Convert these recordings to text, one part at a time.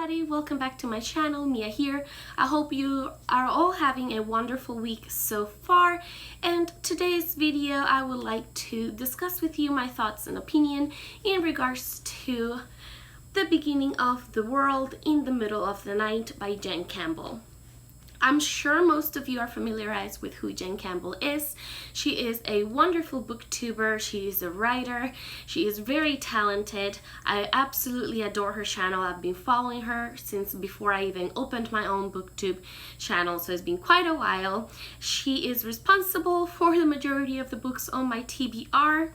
everybody, welcome back to my channel. Mia here. I hope you are all having a wonderful week so far, and today's video I would like to discuss with you my thoughts and opinion in regards to The Beginning of the World in the Middle of the Night by Jen Campbell. I'm sure most of you are familiarized with who Jen Campbell is. She is a wonderful booktuber, she is a writer, she is very talented. I absolutely adore her channel. I've been following her since before I even opened my own booktube channel, so it's been quite a while. She is responsible for the majority of the books on my TBR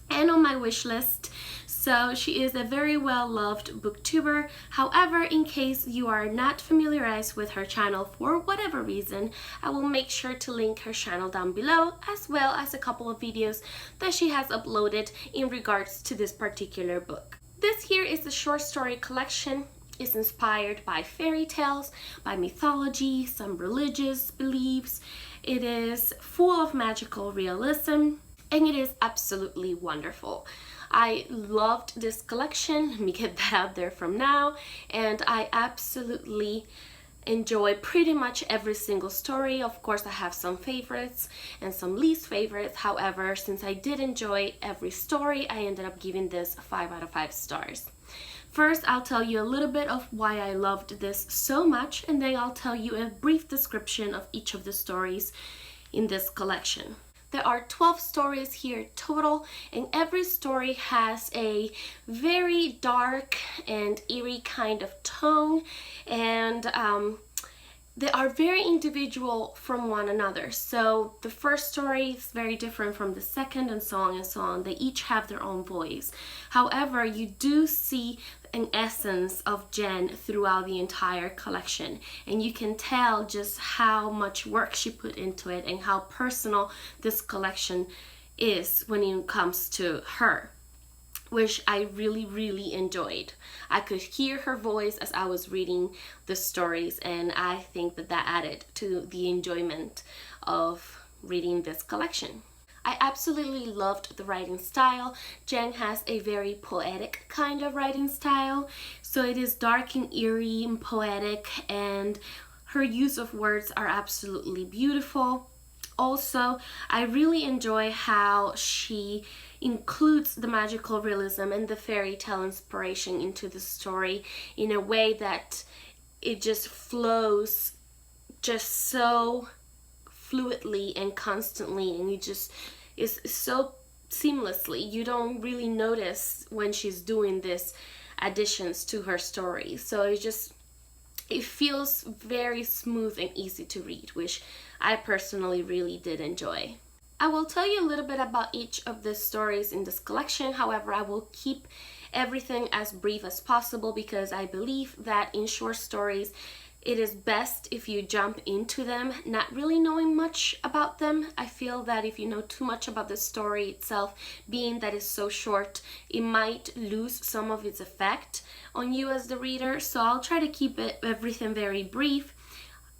and on my wish list. So she is a very well-loved booktuber. However, in case you are not familiarized with her channel for whatever reason, I will make sure to link her channel down below, as well as a couple of videos that she has uploaded in regards to this particular book. This here is the short story collection. It's inspired by fairy tales, by mythology, some religious beliefs. It is full of magical realism, and it is absolutely wonderful. I loved this collection, let me get that out there from now, and I absolutely enjoy pretty much every single story. Of course, I have some favorites and some least favorites. However, since I did enjoy every story, I ended up giving this 5 out of 5 stars. First, I'll tell you a little bit of why I loved this so much, and then I'll tell you a brief description of each of the stories in this collection. There are 12 stories here total, and every story has a very dark and eerie kind of tone, and they are very individual from one another. So the first story is very different from the second, and so on and so on. They each have their own voice. However, you do see an essence of Jen throughout the entire collection, and you can tell just how much work she put into it and how personal this collection is when it comes to her, which I really enjoyed. I could hear her voice as I was reading the stories, and I think that that added to the enjoyment of reading this collection. I absolutely loved the writing style. Jen has a very poetic kind of writing style, so it is dark and eerie and poetic, and her use of words are absolutely beautiful. Also, I really enjoy how she includes the magical realism and the fairy tale inspiration into the story in a way that it just flows just so fluidly and constantly, and it just is so seamlessly. You don't really notice when she's doing this additions to her story, so it feels very smooth and easy to read, which I personally really did enjoy. I will tell you a little bit about each of the stories in this collection. However, I will keep everything as brief as possible because I believe that in short stories it is best if you jump into them not really knowing much about them. I feel that if you know too much about the story itself, being that it's so short, it might lose some of its effect on you as the reader. So I'll try to keep everything very brief.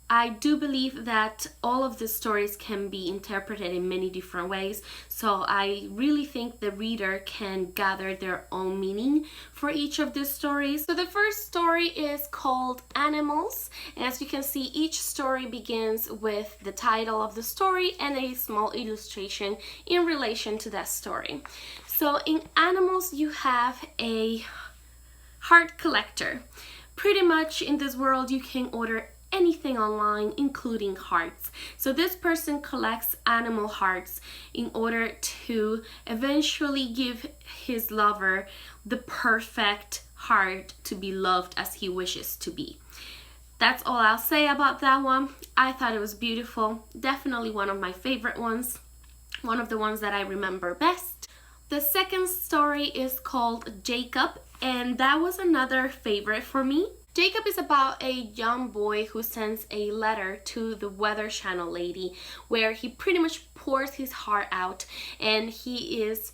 I do believe that all of the stories can be interpreted in many different ways, so I really think the reader can gather their own meaning for each of the stories. So the first story is called Animals, and as you can see, each story begins with the title of the story and a small illustration in relation to that story. So in Animals, you have a heart collector. Pretty much in this world, you can order anything online, including hearts. So this person collects animal hearts in order to eventually give his lover the perfect heart to be loved as he wishes to be. That's all I'll say about that one. I thought it was beautiful. Definitely one of my favorite ones. One of the ones that I remember best. The second story is called Jacob, and that was another favorite for me. Jacob is about a young boy who sends a letter to the Weather Channel lady where he pretty much pours his heart out, and he is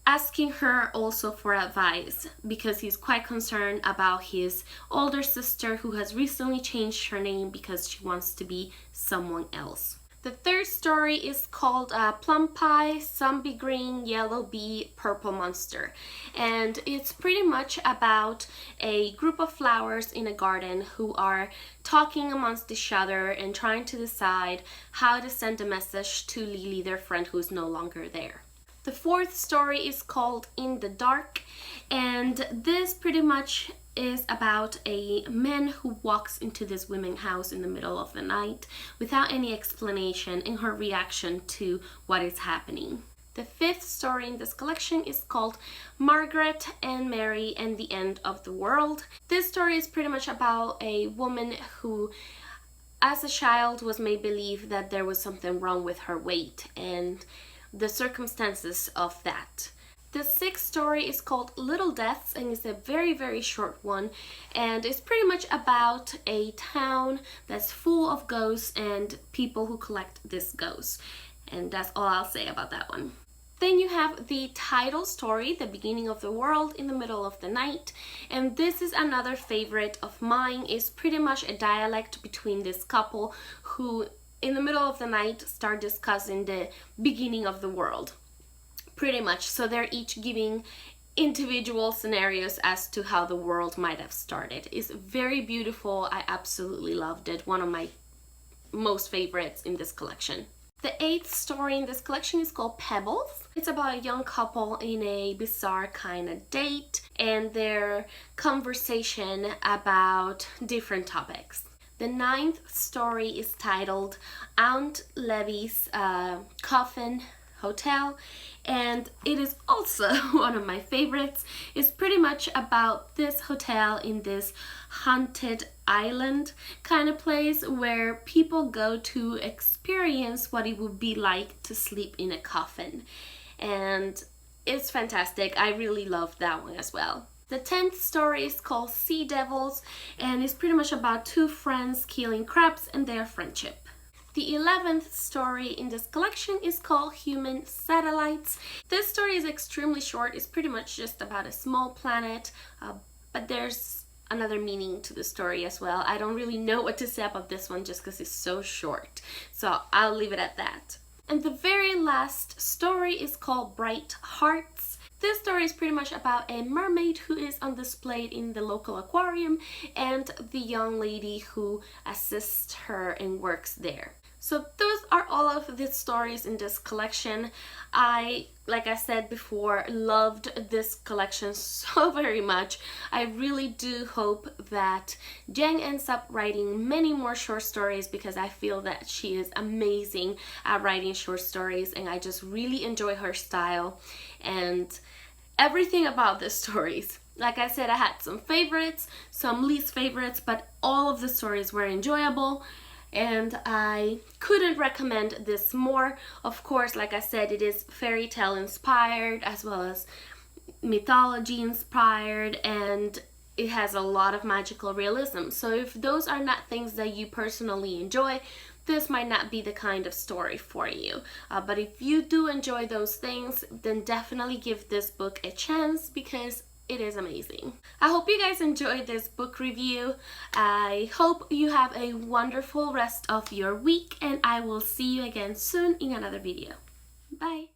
asking her also for advice because he's quite concerned about his older sister who has recently changed her name because she wants to be someone else. The third story is called Plum Pie, Zombie Green, Yellow Bee, Purple Monster. And it's pretty much about a group of flowers in a garden who are talking amongst each other and trying to decide how to send a message to Lily, their friend who's no longer there. The fourth story is called In the Dark, and this pretty much is about a man who walks into this women's house in the middle of the night without any explanation in her reaction to what is happening. The fifth story in this collection is called Margaret and Mary and the End of the World. This story is pretty much about a woman who, as a child, was made believe that there was something wrong with her weight and the circumstances of that. The sixth story is called Little Deaths and is a very, very short one, and it's pretty much about a town that's full of ghosts and people who collect these ghosts. And that's all I'll say about that one. Then you have the title story, The Beginning of the World in the Middle of the Night, and this is another favorite of mine. It's pretty much a dialect between this couple who in the middle of the night start discussing the beginning of the world. Pretty much. So they're each giving individual scenarios as to how the world might have started. It's very beautiful. I absolutely loved it. One of my most favorites in this collection. The eighth story in this collection is called Pebbles. It's about a young couple in a bizarre kind of date and their conversation about different topics. The ninth story is titled Aunt Levy's Coffin Hotel, and it is also one of my favorites. It's pretty much about this hotel in this haunted island kind of place where people go to experience what it would be like to sleep in a coffin, and it's fantastic. I really loved that one as well. The 10th story is called Sea Devils, and it's pretty much about two friends killing crabs and their friendship. The 11th story in this collection is called Human Satellites. This story is extremely short. It's pretty much just about a small planet, but there's another meaning to the story as well. I don't really know what to say about this one just because it's so short, so I'll leave it at that. And the very last story is called Bright Hearts. This story is pretty much about a mermaid who is on display in the local aquarium and the young lady who assists her and works there. So those are all of the stories in this collection. Like I said before, loved this collection so very much. I really do hope that Jen ends up writing many more short stories because I feel that she is amazing at writing short stories and I just really enjoy her style and everything about the stories. Like I said, I had some favorites, some least favorites, but all of the stories were enjoyable. And I couldn't recommend this more. Of course, like I said, it is fairy tale inspired as well as mythology inspired, and it has a lot of magical realism. So if those are not things that you personally enjoy, this might not be the kind of story for you. But if you do enjoy those things, then definitely give this book a chance because it is amazing. I hope you guys enjoyed this book review. I hope you have a wonderful rest of your week, and I will see you again soon in another video. Bye!